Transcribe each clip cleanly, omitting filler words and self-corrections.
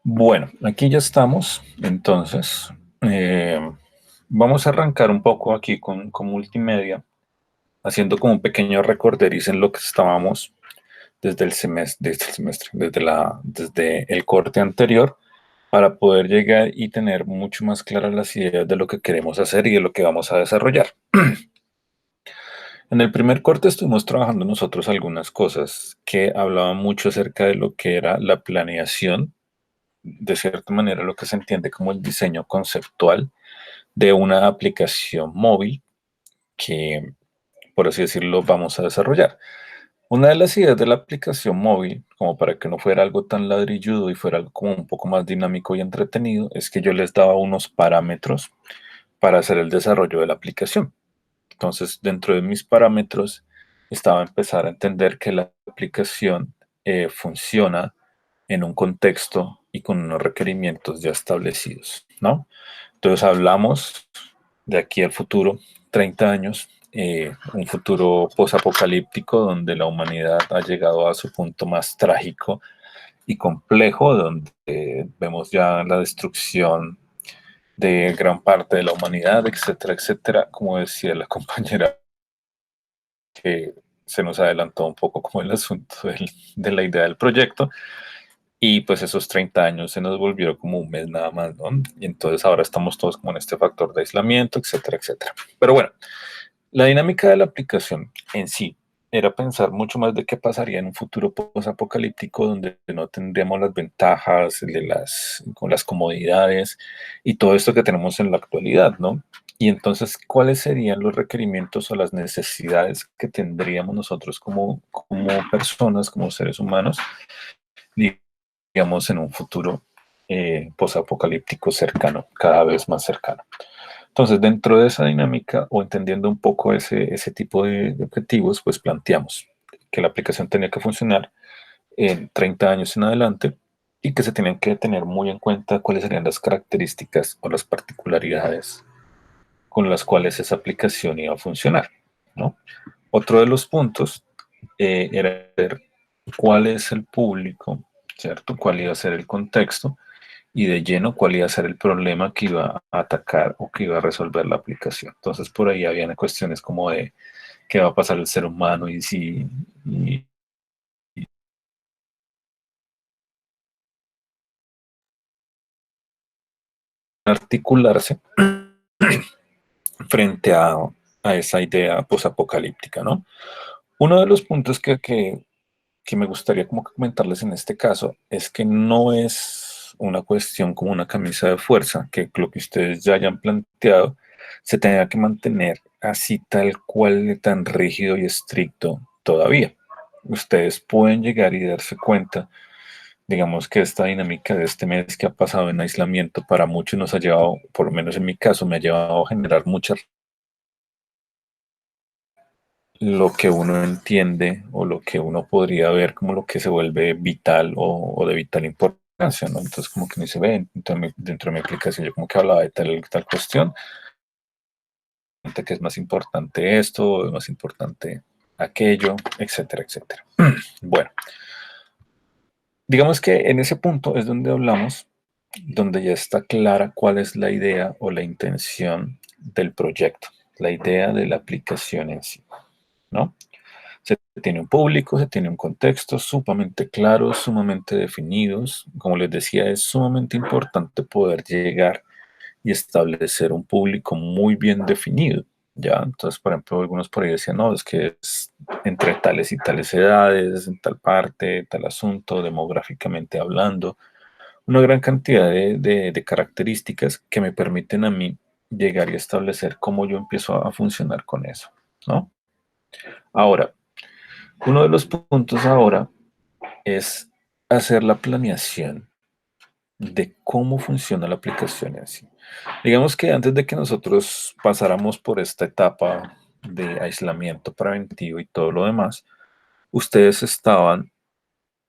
Bueno, aquí ya estamos. Entonces, eh, vamos a arrancar un poco aquí con multimedia, haciendo como un pequeño recorderis en lo que estábamos desde el corte anterior, para poder llegar y tener mucho más claras las ideas de lo que queremos hacer y de lo que vamos a desarrollar. En el primer corte estuvimos trabajando nosotros algunas cosas que hablaban mucho acerca de lo que era la planeación, de cierta manera lo que se entiende como el diseño conceptual de una aplicación móvil que, por así decirlo, vamos a desarrollar. Una de las ideas de la aplicación móvil, como para que no fuera algo tan ladrilludo y fuera algo como un poco más dinámico y entretenido, es que yo les daba unos parámetros para hacer el desarrollo de la aplicación. Entonces, dentro de mis parámetros estaba empezar a entender que la aplicación funciona en un contexto y con unos requerimientos ya establecidos, ¿no? Entonces hablamos de aquí al futuro, 30 años, un futuro posapocalíptico donde la humanidad ha llegado a su punto más trágico y complejo, donde vemos ya la destrucción de gran parte de la humanidad, etcétera, etcétera. Como decía la compañera, que se nos adelantó un poco como el asunto de la idea del proyecto. Y pues esos 30 años se nos volvió como un mes nada más, ¿no? Y entonces ahora estamos todos como en este factor de aislamiento, etcétera, etcétera. Pero bueno, la dinámica de la aplicación en sí era pensar mucho más de qué pasaría en un futuro post-apocalíptico donde no tendríamos las ventajas de con las comodidades y todo esto que tenemos en la actualidad, ¿no? Y entonces, ¿cuáles serían los requerimientos o las necesidades que tendríamos nosotros como personas, como seres humanos, digamos, en un futuro posapocalíptico cercano, cada vez más cercano? Entonces, dentro de esa dinámica o entendiendo un poco ese tipo de objetivos, pues planteamos que la aplicación tenía que funcionar en 30 años en adelante y que se tenían que tener muy en cuenta cuáles serían las características o las particularidades con las cuales esa aplicación iba a funcionar, ¿no? Otro de los puntos era ver cuál es el público, ¿cierto? Cuál iba a ser el contexto y de lleno cuál iba a ser el problema que iba a atacar o que iba a resolver la aplicación. Entonces por ahí habían cuestiones como de qué va a pasar el ser humano y si y articularse frente a esa idea posapocalíptica, ¿no? Uno de los puntos que me gustaría como comentarles en este caso es que no es una cuestión como una camisa de fuerza, que lo que ustedes ya hayan planteado se tenga que mantener así tal cual, tan rígido y estricto todavía. Ustedes pueden llegar y darse cuenta, digamos que esta dinámica de este mes que ha pasado en aislamiento para muchos nos ha llevado, por lo menos en mi caso, me ha llevado a generar muchas lo que uno entiende o lo que uno podría ver como lo que se vuelve vital o de vital importancia, ¿no? Entonces, como que me dice, ve, dentro de mi aplicación yo como que hablaba de tal cuestión, que es más importante esto, es más importante aquello, etcétera, etcétera. Bueno, digamos que en ese punto es donde hablamos, donde ya está clara cuál es la idea o la intención del proyecto, la idea de la aplicación en sí, ¿no? Se tiene un público, se tiene un contexto sumamente claro, sumamente definidos. Como les decía, es sumamente importante poder llegar y establecer un público muy bien definido. ¿Ya? Entonces, por ejemplo, algunos por ahí decían, no, es que es entre tales y tales edades, en tal parte, tal asunto, demográficamente hablando, una gran cantidad de características que me permiten a mí llegar y establecer cómo yo empiezo a funcionar con eso, ¿no? Ahora, uno de los puntos ahora es hacer la planeación de cómo funciona la aplicación en sí. Digamos que antes de que nosotros pasáramos por esta etapa de aislamiento preventivo y todo lo demás, ustedes estaban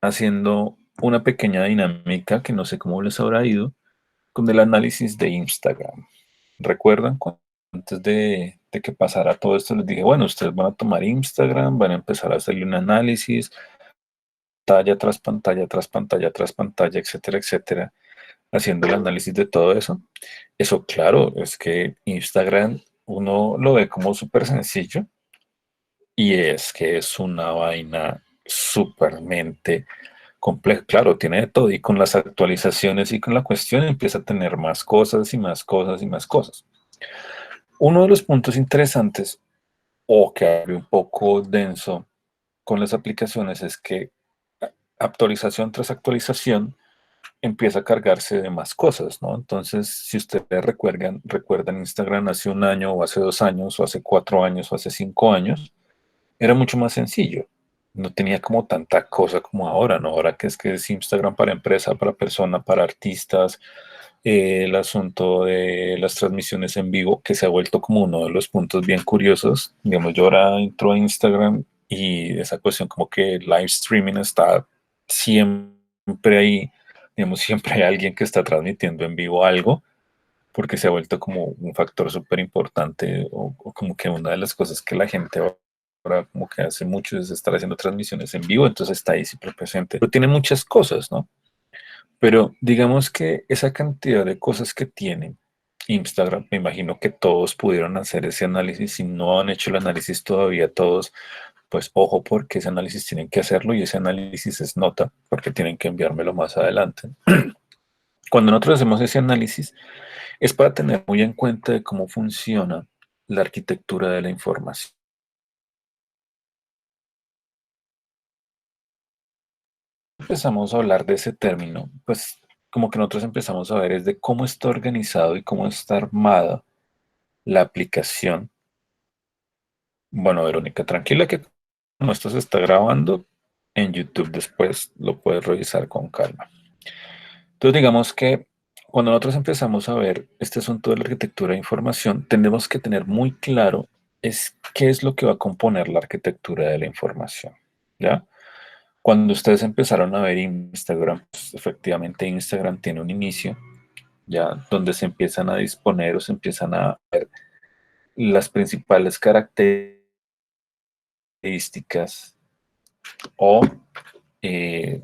haciendo una pequeña dinámica que no sé cómo les habrá ido con el análisis de Instagram. ¿Recuerdan? Antes de que pasara todo esto, les dije, bueno, ustedes van a tomar Instagram, van a empezar a hacerle un análisis, pantalla tras pantalla tras pantalla tras pantalla, etcétera, etcétera. haciendo el análisis de todo eso. Eso, claro, es que Instagram uno lo ve como súper sencillo y es que es una vaina supermente compleja. Claro, tiene de todo y con las actualizaciones y con la cuestión empieza a tener más cosas y más cosas y más cosas. Uno de los puntos interesantes o que abre un poco denso con las aplicaciones es que actualización tras actualización empieza a cargarse de más cosas, ¿no? Entonces, si ustedes recuerdan Instagram hace un año o hace 2 años o hace 4 años o hace 5 años, era mucho más sencillo. No tenía como tanta cosa como ahora, ¿no? Ahora que es Instagram para empresa, para persona, para artistas, el asunto de las transmisiones en vivo, que se ha vuelto como uno de los puntos bien curiosos. Digamos, yo ahora entro a Instagram y esa cuestión como que live streaming está siempre ahí. Digamos, siempre hay alguien que está transmitiendo en vivo algo, porque se ha vuelto como un factor súper importante o como que una de las cosas que la gente ahora como que hace mucho es estar haciendo transmisiones en vivo, entonces está ahí siempre presente. Pero tiene muchas cosas, ¿no? Pero digamos que esa cantidad de cosas que tiene Instagram, me imagino que todos pudieron hacer ese análisis. Si no han hecho el análisis todavía todos, pues ojo porque ese análisis tienen que hacerlo y ese análisis es nota porque tienen que enviármelo más adelante. Cuando nosotros hacemos ese análisis es para tener muy en cuenta de cómo funciona la arquitectura de la información. Empezamos a hablar de ese término, pues como que nosotros empezamos a ver es de cómo está organizado y cómo está armada la aplicación. Bueno, Verónica, tranquila que como esto se está grabando en YouTube, después lo puedes revisar con calma. Entonces, digamos que cuando nosotros empezamos a ver este asunto de la arquitectura de información, tenemos que tener muy claro es qué es lo que va a componer la arquitectura de la información, ¿ya? Cuando ustedes empezaron a ver Instagram, pues, efectivamente Instagram tiene un inicio, ya donde se empiezan a disponer o se empiezan a ver las principales características o eh,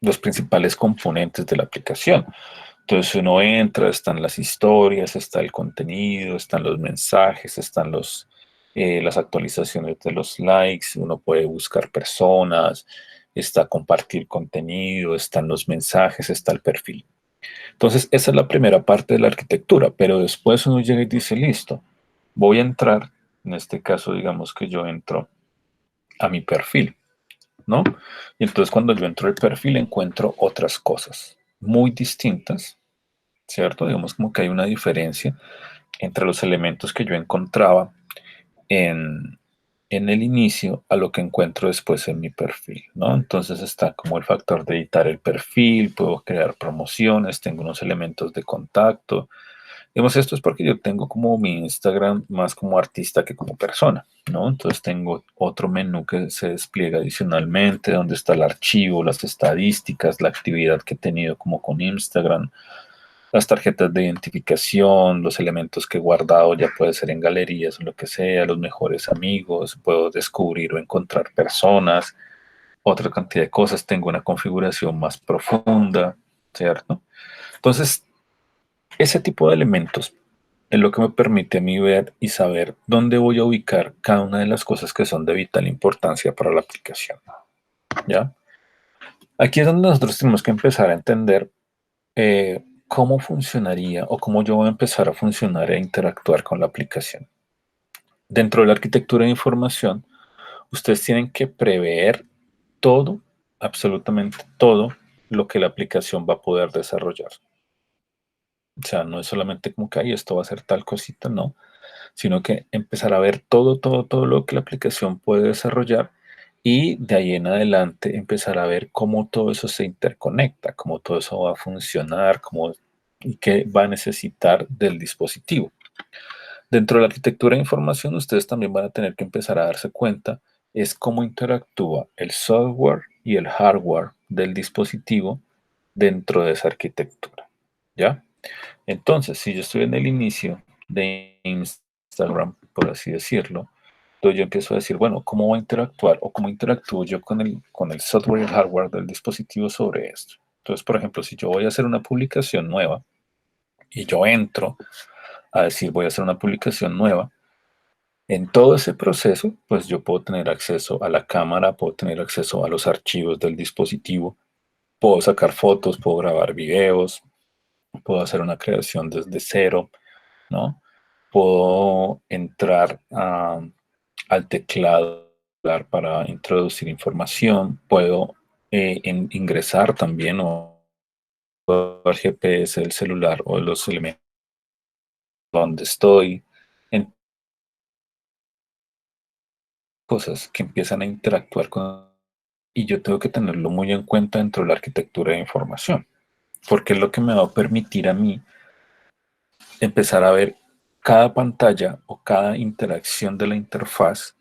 los principales componentes de la aplicación. Entonces uno entra, están las historias, está el contenido, están los mensajes, están las actualizaciones de los likes, uno puede buscar personas, está compartir contenido, están los mensajes, está el perfil. Entonces esa es la primera parte de la arquitectura, pero después uno llega y dice, listo, voy a entrar, en este caso digamos que yo entro a mi perfil. ¿No? Y entonces cuando yo entro al perfil encuentro otras cosas muy distintas, ¿cierto? Digamos como que hay una diferencia entre los elementos que yo encontraba en, en el inicio a lo que encuentro después en mi perfil, ¿no? Entonces está como el factor de editar el perfil, puedo crear promociones, tengo unos elementos de contacto. Digamos, esto es porque yo tengo como mi Instagram más como artista que como persona, ¿no? Entonces tengo otro menú que se despliega adicionalmente, donde está el archivo, las estadísticas, la actividad que he tenido como con Instagram, las tarjetas de identificación, los elementos que he guardado, ya puede ser en galerías o lo que sea, los mejores amigos, puedo descubrir o encontrar personas, otra cantidad de cosas, tengo una configuración más profunda, ¿cierto? Entonces, ese tipo de elementos es lo que me permite a mí ver y saber dónde voy a ubicar cada una de las cosas que son de vital importancia para la aplicación, ¿ya? Aquí es donde nosotros tenemos que empezar a entender cómo funcionaría o cómo yo voy a empezar a funcionar e interactuar con la aplicación. Dentro de la arquitectura de información, ustedes tienen que prever todo, absolutamente todo, lo que la aplicación va a poder desarrollar. O sea, no es solamente como que, ay, esto va a ser tal cosita, no, sino que empezar a ver todo lo que la aplicación puede desarrollar y de ahí en adelante empezar a ver cómo todo eso se interconecta, cómo todo eso va a funcionar, cómo y qué va a necesitar del dispositivo. Dentro de la arquitectura de información, ustedes también van a tener que empezar a darse cuenta es cómo interactúa el software y el hardware del dispositivo dentro de esa arquitectura. ¿Ya? Entonces, si yo estoy en el inicio de Instagram, por así decirlo, entonces yo empiezo a decir, bueno, ¿cómo va a interactuar o cómo interactúo yo con el software y el hardware del dispositivo sobre esto? Entonces, por ejemplo, si yo voy a hacer una publicación nueva y yo entro a decir voy a hacer una publicación nueva, en todo ese proceso, pues yo puedo tener acceso a la cámara, puedo tener acceso a los archivos del dispositivo, puedo sacar fotos, puedo grabar videos, puedo hacer una creación desde cero, ¿no? Puedo entrar al teclado para introducir información, puedo ingresar también o al GPS del celular o de los elementos donde estoy, en cosas que empiezan a interactuar con... Y yo tengo que tenerlo muy en cuenta dentro de la arquitectura de información, porque es lo que me va a permitir a mí empezar a ver cada pantalla o cada interacción de la interfaz,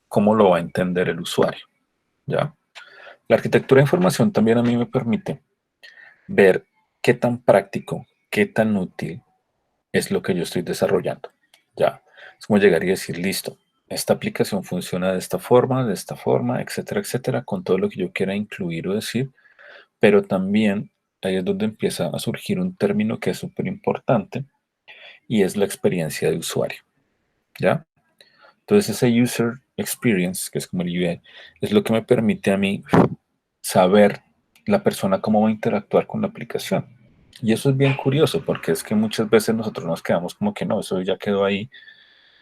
cómo lo va a entender el usuario, ¿ya? La arquitectura de información también a mí me permite ver qué tan práctico, qué tan útil es lo que yo estoy desarrollando. Ya, es como llegar y decir, listo, esta aplicación funciona de esta forma, etcétera, etcétera, con todo lo que yo quiera incluir o decir, pero también ahí es donde empieza a surgir un término que es súper importante y es la experiencia de usuario. ¿Ya? Entonces ese user experience, que es como el UI, es lo que me permite a mí saber la persona cómo va a interactuar con la aplicación. Y eso es bien curioso porque es que muchas veces nosotros nos quedamos como que no, eso ya quedó ahí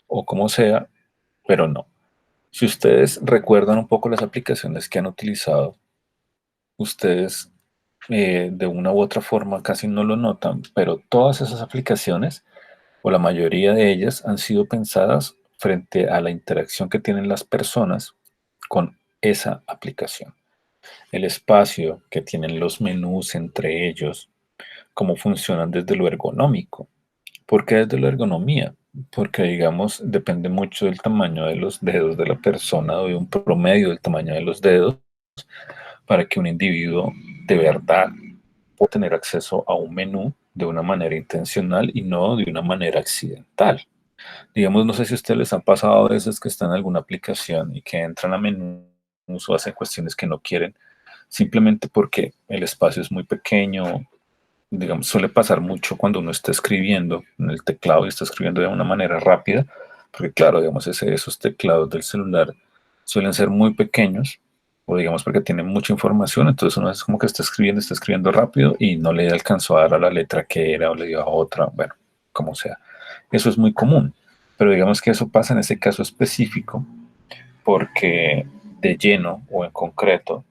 o como sea, pero no. Si ustedes recuerdan un poco las aplicaciones que han utilizado, ustedes de una u otra forma casi no lo notan, pero todas esas aplicaciones o la mayoría de ellas han sido pensadas frente a la interacción que tienen las personas con esa aplicación. El espacio que tienen los menús entre ellos, cómo funcionan desde lo ergonómico. ¿Por qué desde la ergonomía? Porque, digamos, depende mucho del tamaño de los dedos de la persona o de un promedio del tamaño de los dedos para que un individuo de verdad pueda tener acceso a un menú de una manera intencional y no de una manera accidental. Digamos, no sé si a ustedes les ha pasado a veces que están en alguna aplicación y que entran a menús o hacen cuestiones que no quieren, simplemente porque el espacio es muy pequeño. Digamos, suele pasar mucho cuando uno está escribiendo en el teclado y está escribiendo de una manera rápida, porque claro, digamos, esos teclados del celular suelen ser muy pequeños, o digamos porque tienen mucha información, entonces uno es como que está escribiendo rápido y no le alcanzó a dar a la letra que era o le dio a otra, bueno, como sea. Eso es muy común, pero digamos que eso pasa en ese caso específico porque de lleno o en concreto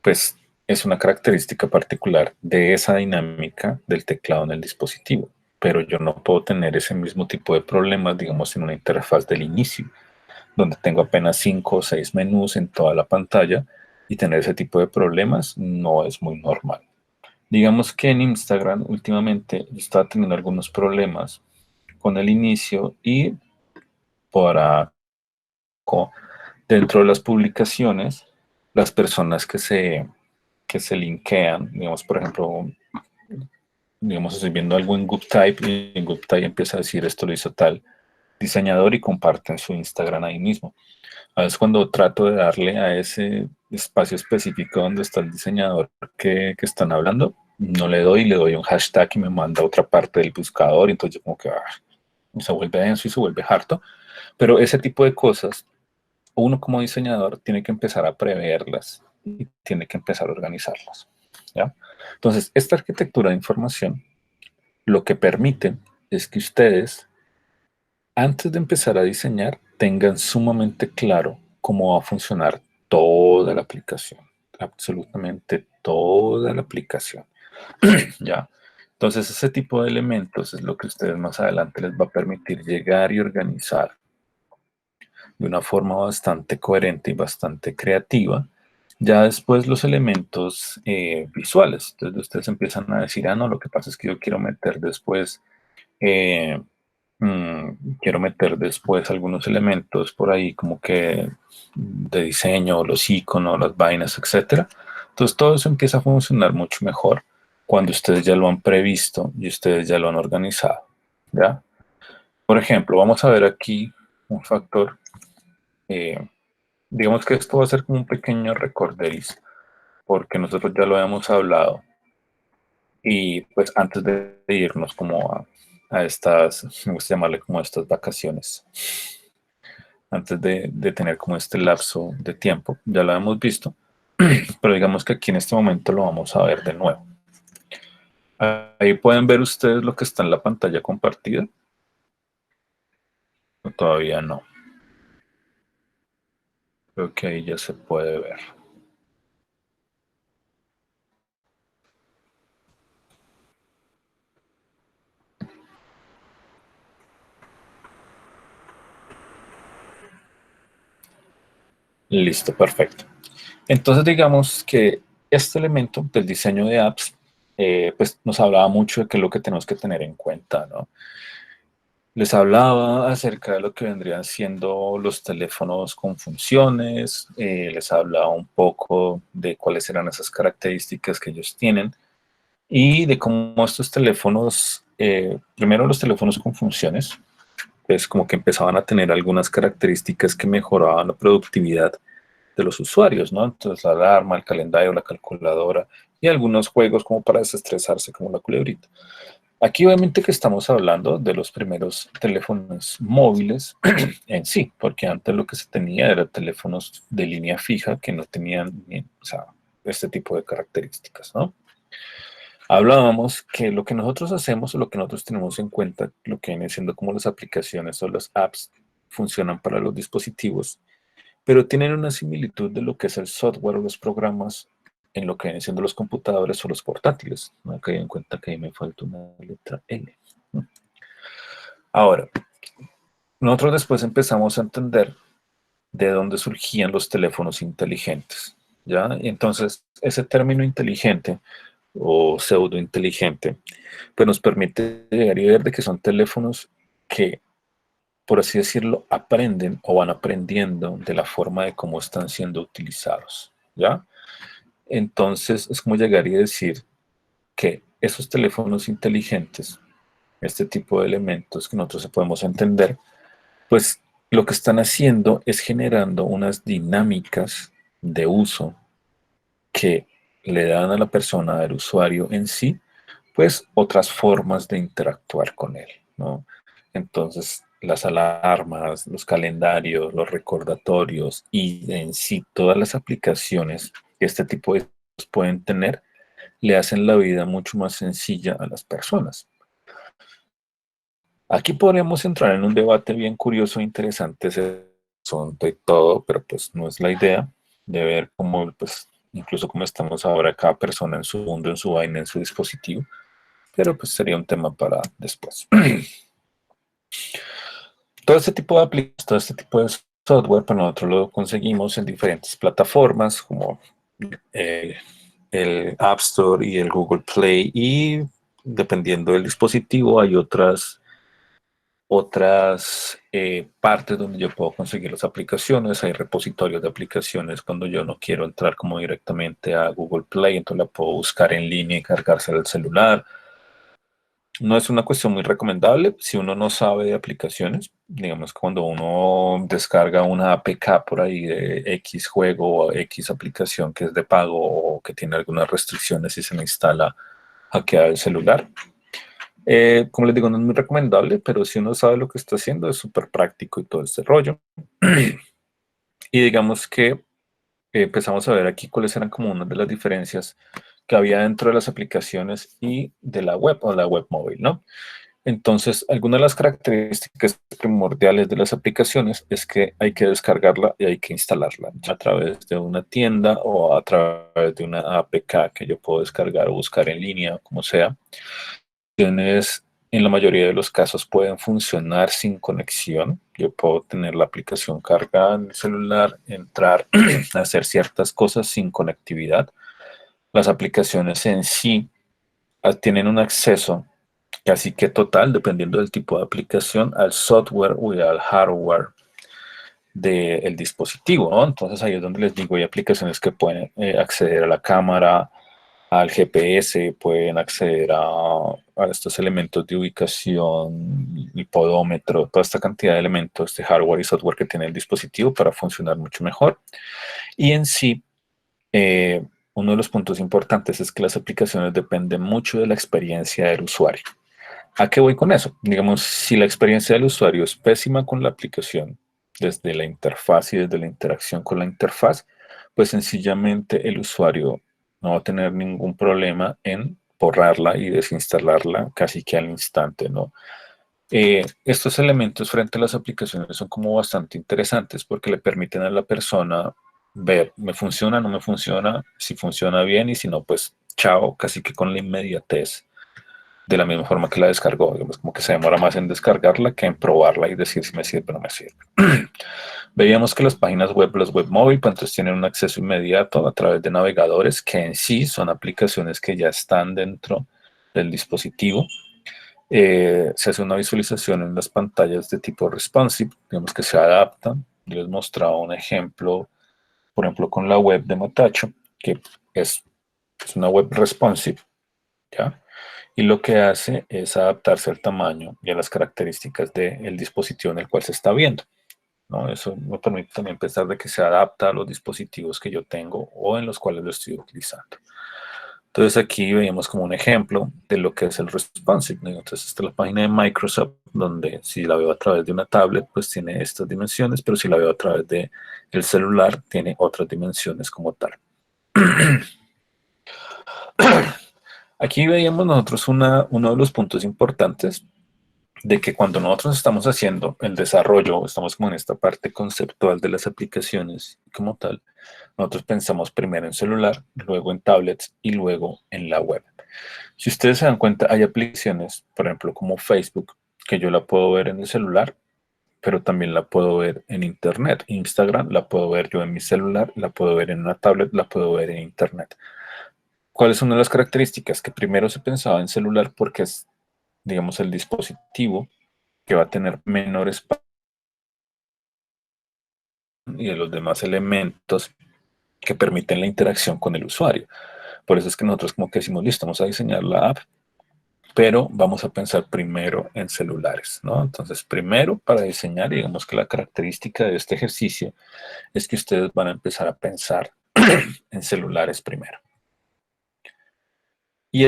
pues es una característica particular de esa dinámica del teclado en el dispositivo. Pero yo no puedo tener ese mismo tipo de problemas, digamos, en una interfaz del inicio, donde tengo apenas 5 o 6 menús en toda la pantalla y tener ese tipo de problemas no es muy normal. Digamos que en Instagram últimamente yo estaba teniendo algunos problemas con el inicio y para dentro de las publicaciones, las personas que se linkean, digamos, por ejemplo, digamos, estoy viendo algo en GoodType y en GoodType empieza a decir esto lo hizo tal diseñador y comparten su Instagram ahí mismo. A veces cuando trato de darle a ese espacio específico donde está el diseñador que están hablando, no le doy un hashtag y me manda a otra parte del buscador, y entonces yo como que se vuelve denso y se vuelve harto. Pero ese tipo de cosas, uno como diseñador tiene que empezar a preverlas y tiene que empezar a organizarlas. ¿Ya? Entonces, esta arquitectura de información lo que permite es que ustedes, antes de empezar a diseñar, tengan sumamente claro cómo va a funcionar toda la aplicación, absolutamente toda la aplicación. ¿Ya? Entonces, ese tipo de elementos es lo que a ustedes más adelante les va a permitir llegar y organizar de una forma bastante coherente y bastante creativa. Ya después los elementos visuales. Entonces ustedes empiezan a decir, no, lo que pasa es que yo quiero meter después, eh, quiero meter después algunos elementos por ahí como que de diseño, los iconos, las vainas, etcétera. Entonces todo eso empieza a funcionar mucho mejor cuando ustedes ya lo han previsto y ustedes ya lo han organizado. ¿Ya? Por ejemplo, vamos a ver aquí un factor. eh, Digamos que esto va a ser como un pequeño recorderis, porque nosotros ya lo habíamos hablado y pues antes de irnos como a estas, me gusta llamarle como estas vacaciones, antes de tener como este lapso de tiempo, ya lo hemos visto, pero digamos que aquí en este momento lo vamos a ver de nuevo. Ahí pueden ver ustedes lo que está en la pantalla compartida. O todavía no. Creo que ahí ya se puede ver. Listo, perfecto. Entonces digamos que este elemento del diseño de apps, pues nos hablaba mucho de qué es lo que tenemos que tener en cuenta, ¿no? Les hablaba acerca de lo que vendrían siendo los teléfonos con funciones, les hablaba un poco de cuáles eran esas características que ellos tienen y de cómo estos teléfonos, primero los teléfonos con funciones, pues como que empezaban a tener algunas características que mejoraban la productividad de los usuarios, ¿no? Entonces la alarma, el calendario, la calculadora y algunos juegos como para desestresarse como la culebrita. Aquí obviamente que estamos hablando de los primeros teléfonos móviles en sí, porque antes lo que se tenía eran teléfonos de línea fija que no tenían, o sea, este tipo de características, ¿no? Hablábamos que lo que nosotros hacemos o lo que nosotros tenemos en cuenta, lo que viene siendo como las aplicaciones o las apps, funcionan para los dispositivos, pero tienen una similitud de lo que es el software o los programas en lo que vienen siendo los computadores o los portátiles. Me caí en cuenta que ahí me falta una letra L. Ahora, nosotros después empezamos a entender de dónde surgían los teléfonos inteligentes, ¿ya? Entonces, ese término inteligente o pseudo inteligente, pues nos permite llegar y ver de que son teléfonos que, por así decirlo, aprenden o van aprendiendo de la forma de cómo están siendo utilizados, ¿ya? Entonces, es como llegar y decir que esos teléfonos inteligentes, este tipo de elementos que nosotros podemos entender, pues lo que están haciendo es generando unas dinámicas de uso que le dan a la persona, al usuario en sí, pues otras formas de interactuar con él, ¿no? Entonces, las alarmas, los calendarios, los recordatorios y en sí todas las aplicaciones que este tipo de cosas pueden tener, le hacen la vida mucho más sencilla a las personas. Aquí podríamos entrar en un debate bien curioso e interesante ese asunto y todo, pero pues no es la idea de ver cómo, pues, incluso cómo estamos ahora cada persona en su mundo, en su vaina, en su dispositivo, pero pues sería un tema para después. Todo este tipo de aplicaciones, todo este tipo de software, pues nosotros lo conseguimos en diferentes plataformas como eh, el App Store y el Google Play y dependiendo del dispositivo hay otras partes donde yo puedo conseguir las aplicaciones, hay repositorios de aplicaciones cuando yo no quiero entrar como directamente a Google Play, entonces la puedo buscar en línea y cargársela al celular. No es una cuestión muy recomendable si uno no sabe de aplicaciones. Digamos, cuando uno descarga una APK por ahí de X juego o X aplicación que es de pago o que tiene algunas restricciones y se le instala hackear el celular. Como les digo, no es muy recomendable, pero si uno sabe lo que está haciendo, es súper práctico y todo este rollo. Y digamos que empezamos a ver aquí cuáles eran como una de las diferencias que había dentro de las aplicaciones y de la web o la web móvil, ¿no? Entonces, algunas de las características primordiales de las aplicaciones es que hay que descargarla y hay que instalarla a través de una tienda o a través de una APK que yo puedo descargar o buscar en línea, como sea. En la mayoría de los casos pueden funcionar sin conexión. Yo puedo tener la aplicación cargada en el celular, entrar, hacer ciertas cosas sin conectividad. Las aplicaciones en sí tienen un acceso casi que total, dependiendo del tipo de aplicación, al software o al hardware del dispositivo, ¿no? Entonces ahí es donde les digo, hay aplicaciones que pueden acceder a la cámara, al GPS, pueden acceder a estos elementos de ubicación, el podómetro, toda esta cantidad de elementos de hardware y software que tiene el dispositivo para funcionar mucho mejor. Y en sí, uno de los puntos importantes es que las aplicaciones dependen mucho de la experiencia del usuario. ¿A qué voy con eso? Digamos, si la experiencia del usuario es pésima con la aplicación, desde la interfaz y desde la interacción con la interfaz, pues sencillamente el usuario no va a tener ningún problema en borrarla y desinstalarla casi que al instante, ¿no? Estos elementos frente a las aplicaciones son como bastante interesantes porque le permiten a la persona ver, me funciona, no me funciona, si funciona bien y si no, pues chao, casi que con la inmediatez, de la misma forma que la descargó, digamos, como que se demora más en descargarla que en probarla y decir si me sirve o no me sirve. Veíamos que las páginas web, los web móvil, pues entonces tienen un acceso inmediato a través de navegadores que en sí son aplicaciones que ya están dentro del dispositivo. Se hace una visualización en las pantallas de tipo responsive, digamos que se adaptan. Yo les mostraba un ejemplo, por ejemplo, con la web de Matacho, que es, es una web responsive, ¿ya? Y lo que hace es adaptarse al tamaño y a las características del dispositivo en el cual se está viendo, ¿no? Eso me permite también pensar de que se adapta a los dispositivos que yo tengo o en los cuales lo estoy utilizando. Entonces aquí veíamos como un ejemplo de lo que es el responsive, ¿no? Entonces esta es la página de Microsoft, donde si la veo a través de una tablet, pues tiene estas dimensiones, pero si la veo a través de el celular, tiene otras dimensiones como tal. Aquí veíamos nosotros uno de los puntos importantes de que cuando nosotros estamos haciendo el desarrollo, estamos como en esta parte conceptual de las aplicaciones como tal, nosotros pensamos primero en celular, luego en tablets y luego en la web. Si ustedes se dan cuenta, hay aplicaciones, por ejemplo, como Facebook, que yo la puedo ver en el celular, pero también la puedo ver en Internet. Instagram la puedo ver yo en mi celular, la puedo ver en una tablet, la puedo ver en Internet. ¿Cuáles son las características? Que primero se pensaba en celular porque es, digamos, el dispositivo que va a tener menor espacio y de los demás elementos que permiten la interacción con el usuario. Por eso es que nosotros como que decimos, listo, vamos a diseñar la app, pero vamos a pensar primero en celulares, ¿no? Entonces, primero para diseñar, digamos que la característica de este ejercicio es que ustedes van a empezar a pensar en celulares primero. Y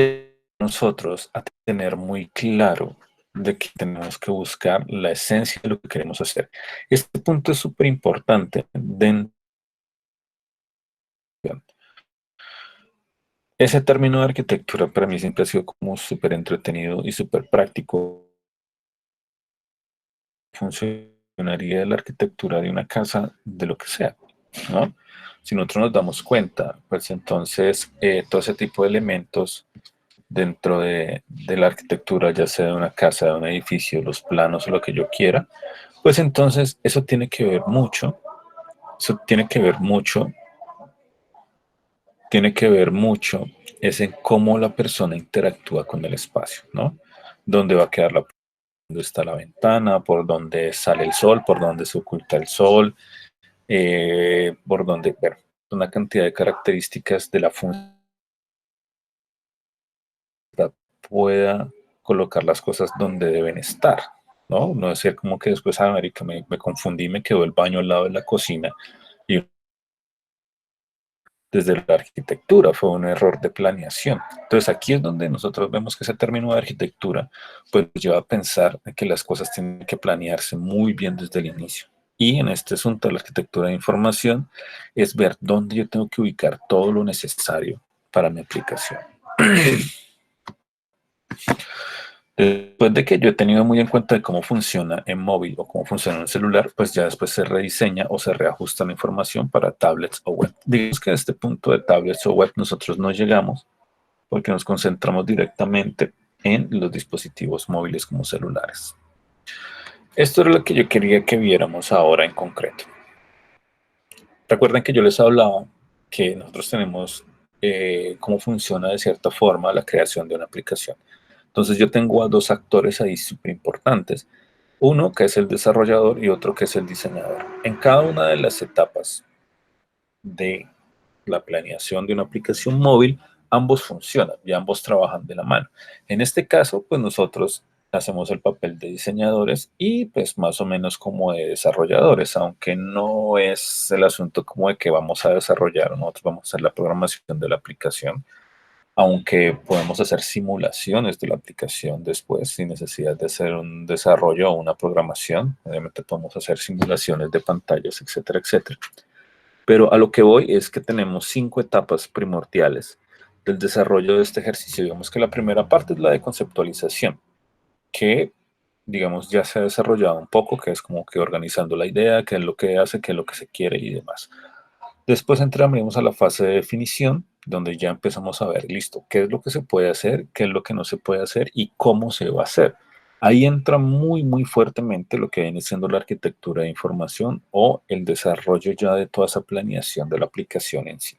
nosotros a tener muy claro de que tenemos que buscar la esencia de lo que queremos hacer. Este punto es súper importante dentro. Ese término de arquitectura para mí siempre ha sido como súper entretenido y súper práctico. Funcionaría la arquitectura de una casa, de lo que sea, ¿no? Si nosotros nos damos cuenta, pues entonces todo ese tipo de elementos dentro de la arquitectura, ya sea de una casa, de un edificio, los planos o lo que yo quiera, pues entonces eso tiene que ver mucho es en cómo la persona interactúa con el espacio, ¿no? Dónde va a quedar dónde está la ventana, por dónde sale el sol, por dónde se oculta el sol, por dónde, bueno, una cantidad de características de la función pueda colocar las cosas donde deben estar, ¿no? No es ser como que después, América, me confundí, me quedó el baño al lado de la cocina y desde la arquitectura, fue un error de planeación. Entonces aquí es donde nosotros vemos que ese término de arquitectura pues nos lleva a pensar que las cosas tienen que planearse muy bien desde el inicio. Y en este asunto de la arquitectura de información es ver dónde yo tengo que ubicar todo lo necesario para mi aplicación. Después de que yo he tenido muy en cuenta de cómo funciona en móvil o cómo funciona en celular, pues ya después se rediseña o se reajusta la información para tablets o web. Digamos que a este punto de tablets o web nosotros no llegamos porque nos concentramos directamente en los dispositivos móviles como celulares. Esto es lo que yo quería que viéramos ahora en concreto. Recuerden que yo les hablaba que nosotros tenemos cómo funciona de cierta forma la creación de una aplicación. Entonces yo tengo a dos actores ahí súper importantes. Uno que es el desarrollador y otro que es el diseñador. En cada una de las etapas de la planeación de una aplicación móvil, ambos funcionan y ambos trabajan de la mano. En este caso, pues nosotros hacemos el papel de diseñadores y pues más o menos como de desarrolladores, aunque no es el asunto como de que vamos a desarrollar, nosotros vamos a hacer la programación de la aplicación, aunque podemos hacer simulaciones de la aplicación después sin necesidad de hacer un desarrollo o una programación. Obviamente podemos hacer simulaciones de pantallas, etcétera, etcétera. Pero a lo que voy es que tenemos 5 etapas primordiales del desarrollo de este ejercicio. Digamos que la primera parte es la de conceptualización, que digamos ya se ha desarrollado un poco, que es como que organizando la idea, qué es lo que hace, qué es lo que se quiere y demás. Después entramos a la fase de definición, donde ya empezamos a ver, listo, qué es lo que se puede hacer, qué es lo que no se puede hacer y cómo se va a hacer. Ahí entra muy, muy fuertemente lo que viene siendo la arquitectura de información o el desarrollo ya de toda esa planeación de la aplicación en sí.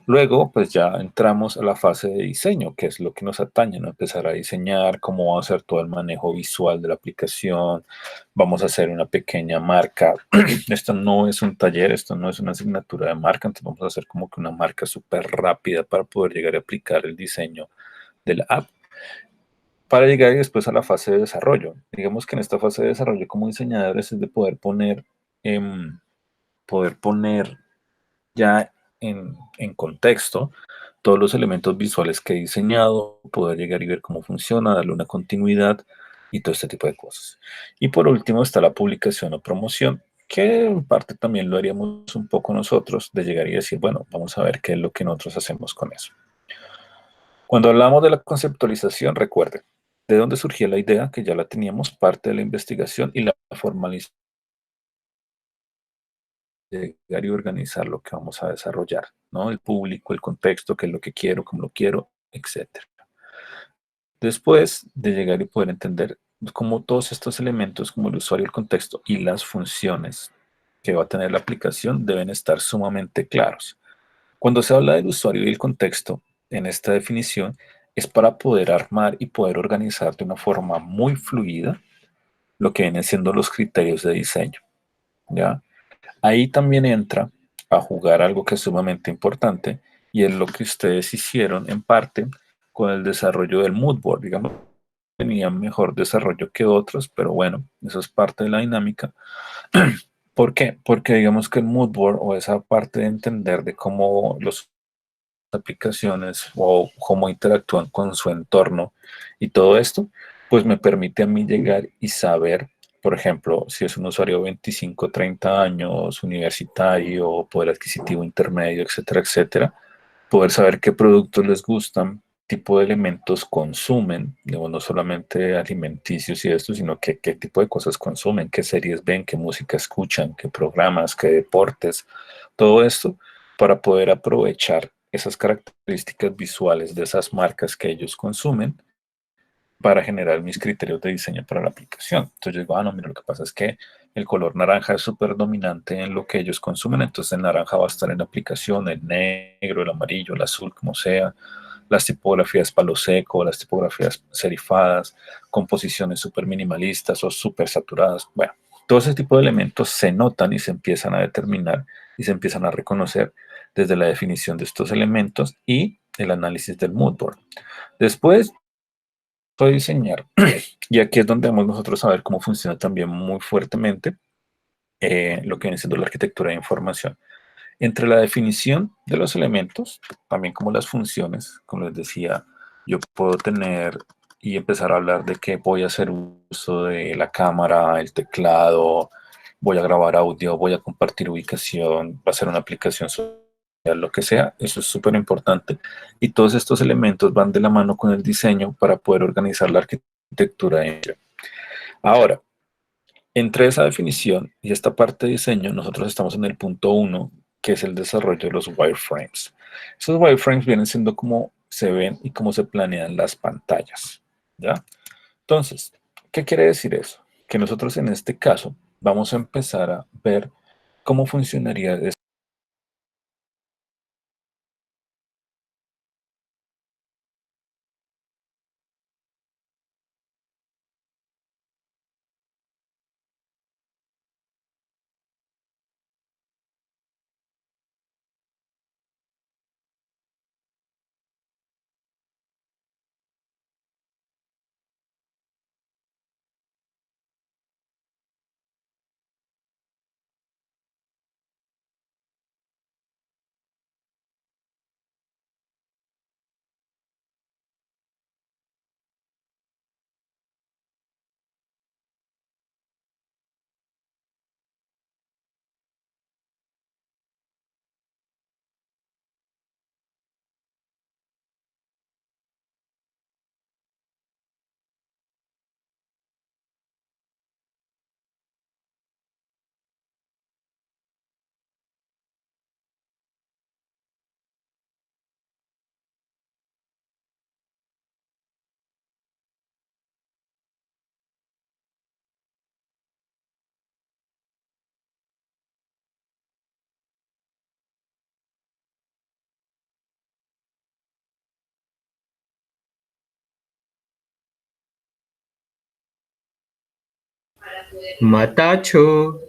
Luego, pues ya entramos a la fase de diseño, que es lo que nos atañe, ¿no? Empezar a diseñar cómo va a ser todo el manejo visual de la aplicación. Vamos a hacer una pequeña marca. Esto no es un taller, esto no es una asignatura de marca, entonces vamos a hacer como que una marca súper rápida para poder llegar a aplicar el diseño de la app. Para llegar después a la fase de desarrollo. Digamos que en esta fase de desarrollo como diseñadores es de poder poner ya en contexto todos los elementos visuales que he diseñado, poder llegar y ver cómo funciona, darle una continuidad y todo este tipo de cosas. Y por último está la publicación o promoción, que en parte también lo haríamos un poco nosotros, de llegar y decir, bueno, vamos a ver qué es lo que nosotros hacemos con eso. Cuando hablamos de la conceptualización, recuerden, ¿de dónde surgió la idea? Que ya la teníamos, parte de la investigación y la formalización llegar y organizar lo que vamos a desarrollar, ¿no? El público, el contexto, qué es lo que quiero, cómo lo quiero, etcétera. Después de llegar y poder entender cómo todos estos elementos, como el usuario, el contexto y las funciones que va a tener la aplicación deben estar sumamente claros. Cuando se habla del usuario y el contexto en esta definición, es para poder armar y poder organizar de una forma muy fluida lo que vienen siendo los criterios de diseño, ¿ya? Ahí también entra a jugar algo que es sumamente importante y es lo que ustedes hicieron en parte con el desarrollo del mood board. Digamos, tenían mejor desarrollo que otros, pero bueno, eso es parte de la dinámica. ¿Por qué? Porque digamos que el mood board o esa parte de entender de cómo las aplicaciones o cómo interactúan con su entorno y todo esto, pues me permite a mí llegar y saber, por ejemplo, si es un usuario de 25, 30 años, universitario, poder adquisitivo intermedio, etcétera, etcétera, poder saber qué productos les gustan, tipo de elementos consumen, digo, no solamente alimenticios y esto, sino que qué tipo de cosas consumen, qué series ven, qué música escuchan, qué programas, qué deportes, todo esto para poder aprovechar esas características visuales de esas marcas que ellos consumen para generar mis criterios de diseño para la aplicación. Entonces yo digo, no, mira, lo que pasa es que el color naranja es súper dominante en lo que ellos consumen, entonces el naranja va a estar en la aplicación, el negro, el amarillo, el azul, como sea, las tipografías palo seco, las tipografías serifadas, composiciones súper minimalistas o súper saturadas. Bueno, todo ese tipo de elementos se notan y se empiezan a determinar y se empiezan a reconocer desde la definición de estos elementos y el análisis del mood board. Después, puedo diseñar. Y aquí es donde vamos nosotros a ver cómo funciona también muy fuertemente lo que viene siendo la arquitectura de información. Entre la definición de los elementos, también como las funciones, como les decía, yo puedo tener y empezar a hablar de que voy a hacer uso de la cámara, el teclado, voy a grabar audio, voy a compartir ubicación, va a ser una aplicación social, lo que sea, eso es súper importante. Y todos estos elementos van de la mano con el diseño para poder organizar la arquitectura. Ahora, entre esa definición y esta parte de diseño, nosotros estamos en el punto uno, que es el desarrollo de los wireframes. Esos wireframes vienen siendo cómo se ven y cómo se planean las pantallas, ¿ya? Entonces, ¿qué quiere decir eso? Que nosotros en este caso vamos a empezar a ver cómo funcionaría Matacho.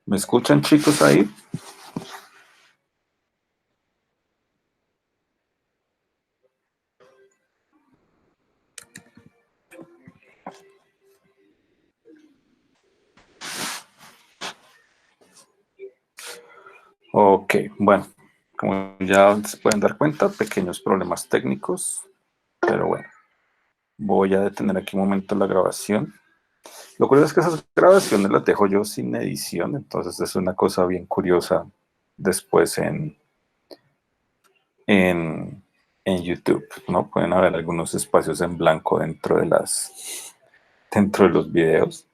¿Me escuchan, chicos, ahí? Ok, bueno, como ya se pueden dar cuenta, pequeños problemas técnicos, pero bueno, voy a detener aquí un momento la grabación. Lo curioso es que esas grabaciones las dejo yo sin edición, entonces es una cosa bien curiosa después en, en YouTube, ¿no? Pueden haber algunos espacios en blanco dentro de los videos.